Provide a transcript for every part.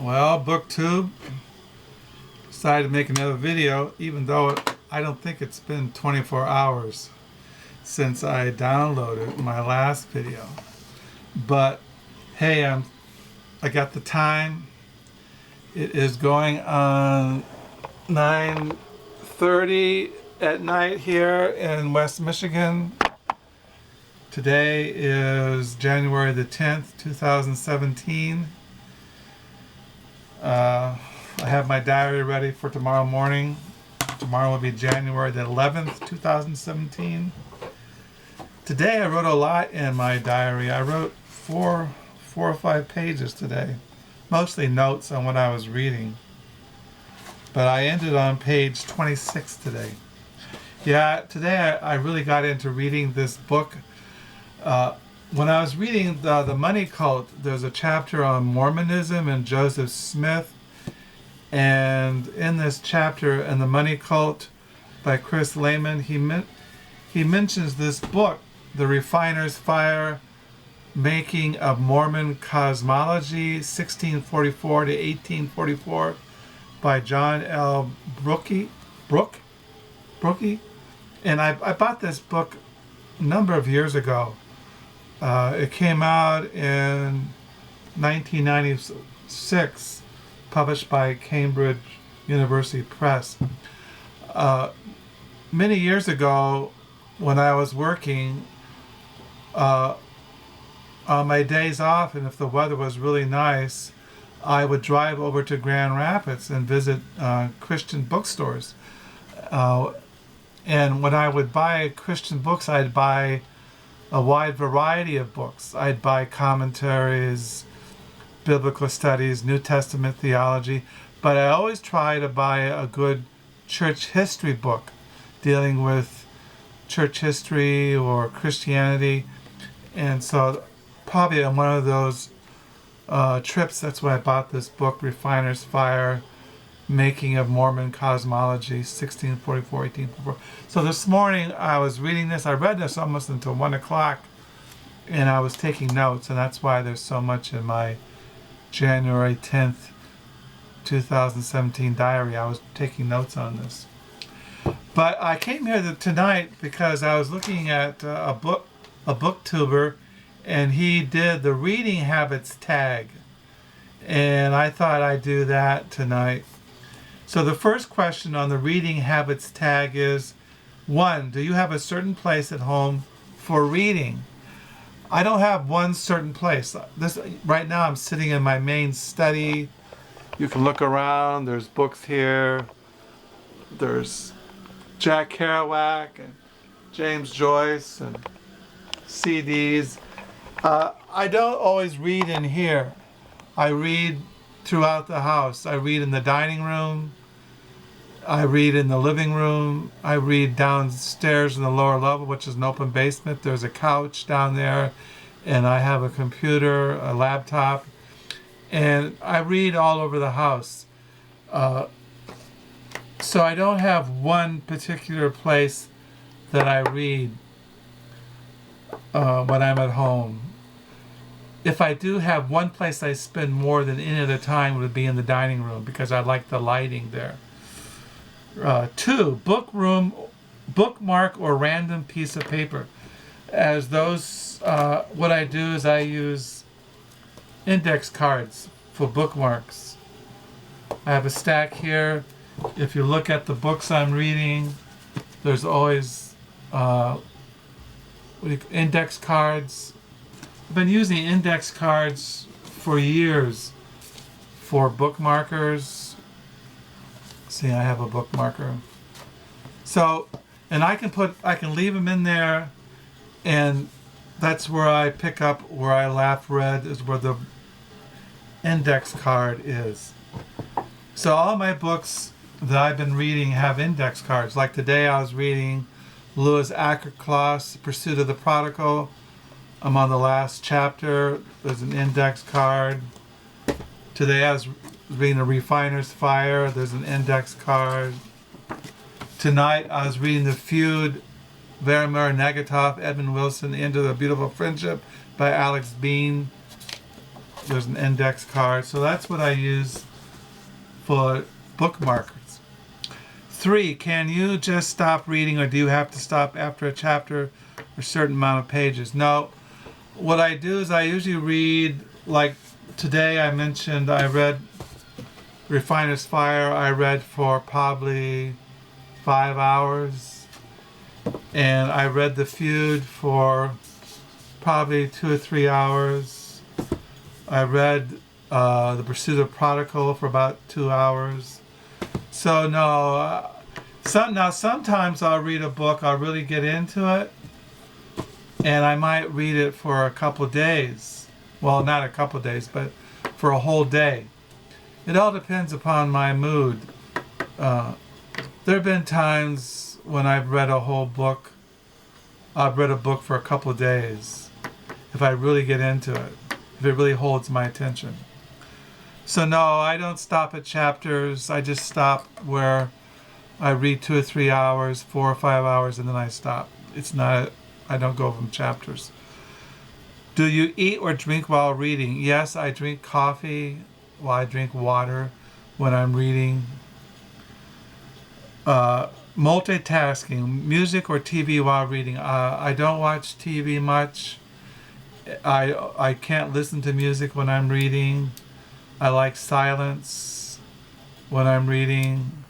Well, BookTube decided to make another video, even though I don't think it's been 24 hours since I downloaded my last video. But hey, I got the time. It is going on 9:30 at night here in West Michigan. Today is January the 10th, 2017. I have my diary ready for tomorrow morning. Tomorrow will be January the 11th, 2017. Today I wrote a lot in my diary. I wrote four or five pages today. Mostly notes on what I was reading. But I ended on page 26 today. Yeah, today I really got into reading this book. When I was reading the Money Cult, there's a chapter on Mormonism and Joseph Smith. And in this chapter, in The Money Cult by Chris Lehman, he mentions this book, The Refiner's Fire, Making of Mormon Cosmology, 1644 to 1844, by John L. Brookie. And I bought this book a number of years ago. It came out in 1996, published by Cambridge University Press. Many years ago, when I was working, on my days off, and if the weather was really nice, I would drive over to Grand Rapids and visit Christian bookstores. And when I would buy Christian books, I'd buy a wide variety of books. I'd buy commentaries, biblical studies, New Testament theology, but I always try to buy a good church history book dealing with church history or Christianity. And so probably on one of those trips, that's when I bought this book, Refiner's Fire, Making of Mormon Cosmology, 1644, 1844. So this morning I was reading this. I read this almost until 1 o'clock, and I was taking notes, and that's why there's so much in my January 10th, 2017 diary. I was taking notes on this. But I came here tonight because I was looking at a booktuber, and he did the reading habits tag, and I thought I'd do that tonight. So the first question on the reading habits tag is, 1, do you have a certain place at home for reading? I don't have one certain place. Right now I'm sitting in my main study. You can look around. There's books here. There's Jack Kerouac and James Joyce and CDs. I don't always read in here. I read throughout the house. I read in the dining room. I read in the living room. I read downstairs in the lower level, which is an open basement. There's a couch down there, and I have a computer, a laptop, and I read all over the house. So I don't have one particular place that I read when I'm at home. If I do have one place I spend more than any other time, it would be in the dining room because I like the lighting there. 2, bookmark or random piece of paper. As those, what I do is I use index cards for bookmarks. I have a stack here. If you look at the books I'm reading, there's always index cards. I've been using index cards for years for bookmarkers. See, I have a bookmarker. So, and I can leave them in there, and that's where I pick up where I last read is where the index card is. So all my books that I've been reading have index cards. Like today I was reading Louis Ackercloth's Pursuit of the Prodigal. I'm on the last chapter. There's an index card. Today I was reading The Refiner's Fire. There's an index card. Tonight I was reading The Feud, Vladimir Nagatov, Edmund Wilson, The End of the Beautiful Friendship by Alex Bean. there's an index card. So that's what I use for bookmarkers. 3, can you just stop reading, or do you have to stop after a chapter or a certain amount of pages? No. What I do is I usually read, like today I mentioned I read Refiner's Fire. I read for probably 5 hours. And I read The Feud for probably 2 or 3 hours. I read The Pursuit of Prodigal for about 2 hours. So no, sometimes I'll read a book, I'll really get into it, and I might read it for a couple of days. Well, not a couple of days, but for a whole day. It all depends upon my mood. There have been times when I've read a whole book. I've read a book for a couple of days, if I really get into it, if it really holds my attention. So no, I don't stop at chapters. I just stop where I read 2 or 3 hours, 4 or 5 hours, and then I stop. I don't go from chapters. Do you eat or drink while reading? Yes, I drink coffee while I drink water when I'm reading. Multitasking, music or TV while reading. I don't watch TV much. I can't listen to music when I'm reading. I like silence when I'm reading.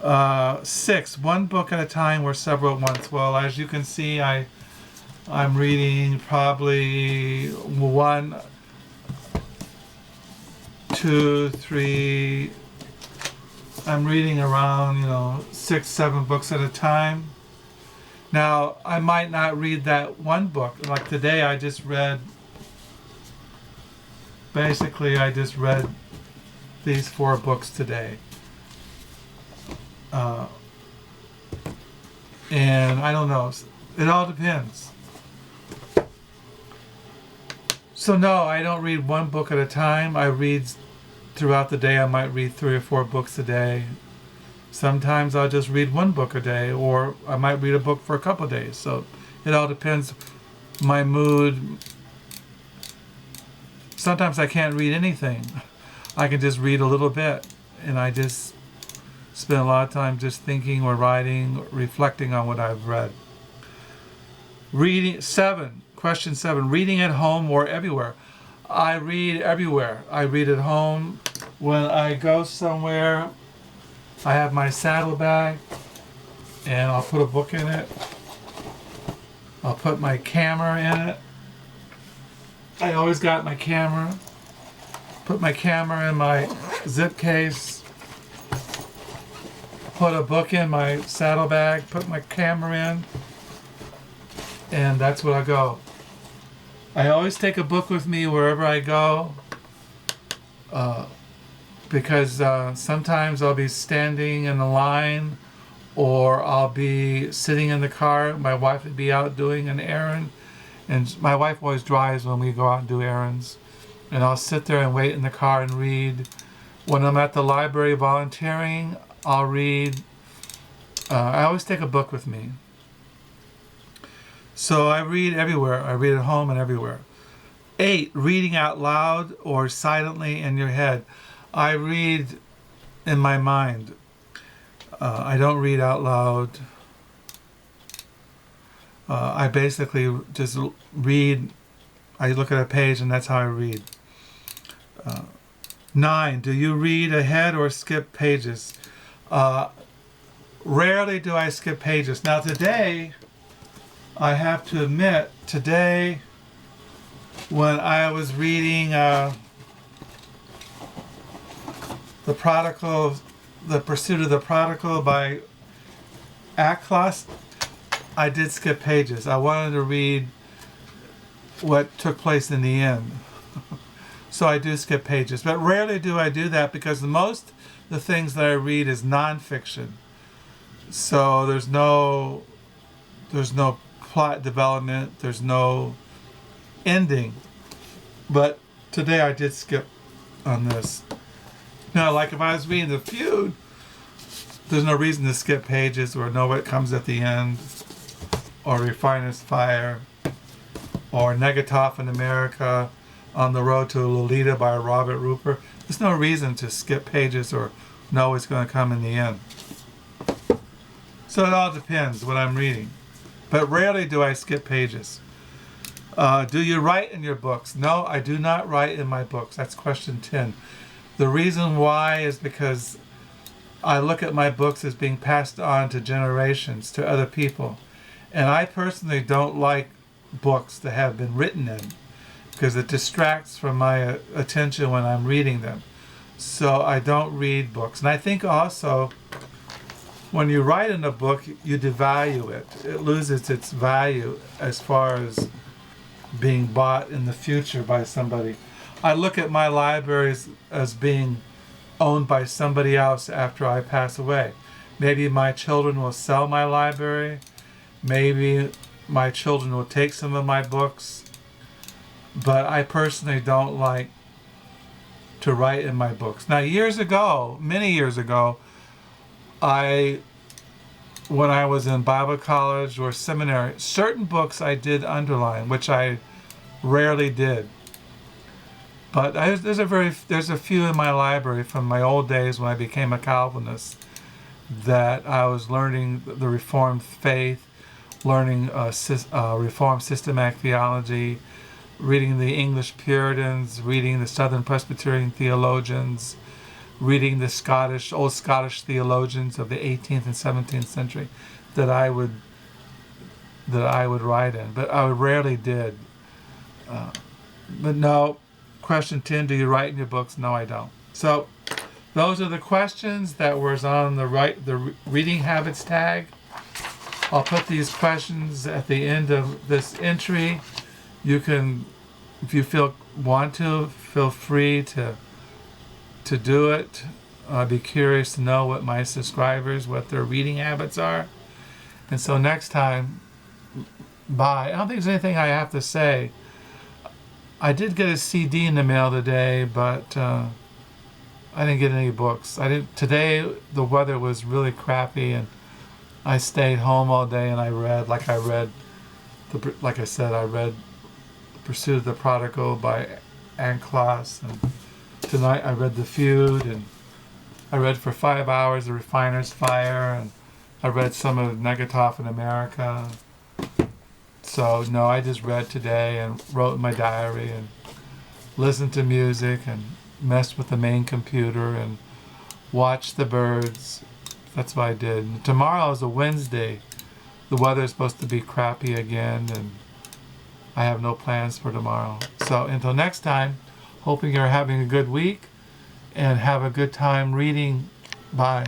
6, one book at a time or several at once. Well, as you can see, I'm reading probably 1, 2, 3. I'm reading around 6, 7 books at a time. Now, I might not read that one book. Like today, I just read these 4 books today. And I don't know. It all depends. So no, I don't read one book at a time. I read throughout the day. I might read 3 or 4 books a day. Sometimes I'll just read 1 book a day, or I might read a book for a couple of days. So it all depends my mood. Sometimes I can't read anything. I can just read a little bit, and I just spend a lot of time just thinking or writing, or reflecting on what I've read. Reading. 7, question 7, reading at home or everywhere. I read everywhere. I read at home. When I go somewhere, I have my saddlebag, and I'll put a book in it. I'll put my camera in it. I always got my camera. Put my camera in my zip case. Put a book in my saddlebag. Put my camera in. And that's where I go. I always take a book with me wherever I go. Because sometimes I'll be standing in a line, or I'll be sitting in the car. My wife would be out doing an errand, and my wife always drives when we go out and do errands, and I'll sit there and wait in the car and read. When I'm at the library volunteering, I'll read. I always take a book with me. So I read everywhere. I read at home and everywhere. 8, reading out loud or silently in your head. I read in my mind. I don't read out loud. I basically just read. I look at a page and that's how I read. 9, do you read ahead or skip pages? Rarely do I skip pages. Now today, I have to admit, when I was reading The Pursuit of the Prodigal by Aklas, I did skip pages. I wanted to read what took place in the end. So I do skip pages. But rarely do I do that, because the things that I read is nonfiction. So there's no plot development, there's no ending. But today I did skip on this. Now, like if I was reading The Feud, there's no reason to skip pages or know what comes at the end, or Refiner's Fire, or Negatov in America. On the Road to Lolita by Robert Rupert. There's no reason to skip pages or know what's going to come in the end. So it all depends what I'm reading. But rarely do I skip pages. Do you write in your books? No, I do not write in my books. That's question 10. The reason why is because I look at my books as being passed on to generations, to other people. And I personally don't like books that have been written in, because it distracts from my attention when I'm reading them. So I don't read books. And I think also when you write in a book, you devalue it. It loses its value as far as being bought in the future by somebody. I look at my libraries as being owned by somebody else after I pass away. Maybe my children will sell my library. Maybe my children will take some of my books. But I personally don't like to write in my books. Now, years ago, many years ago, when I was in Bible college or seminary, certain books I did underline, which I rarely did. But there's a few in my library from my old days when I became a Calvinist that I was learning the Reformed faith, learning Reformed systematic theology, reading the English Puritans, reading the Southern Presbyterian theologians, reading the old Scottish theologians of the 18th and 17th century that I would write in, but I rarely did. But no, question 10, do you write in your books? No, I don't. So those are the questions that was on the reading habits tag. I'll put these questions at the end of this entry. You can, if you want to, feel free to do it. I'd be curious to know what my subscribers, what their reading habits are. And so next time, bye. I don't think there's anything I have to say. I did get a CD in the mail today, but I didn't get any books. Today the weather was really crappy, and I stayed home all day and I read. I read Pursuit of the Prodigal by Anne Kloss, and tonight I read The Feud, and I read for 5 hours The Refiner's Fire, and I read some of Negatov in America. So no, I just read today and wrote in my diary and listened to music and messed with the main computer and watched the birds. That's what I did. And tomorrow is a Wednesday. The weather is supposed to be crappy again, and I have no plans for tomorrow. So until next time, hoping you're having a good week and have a good time reading. Bye.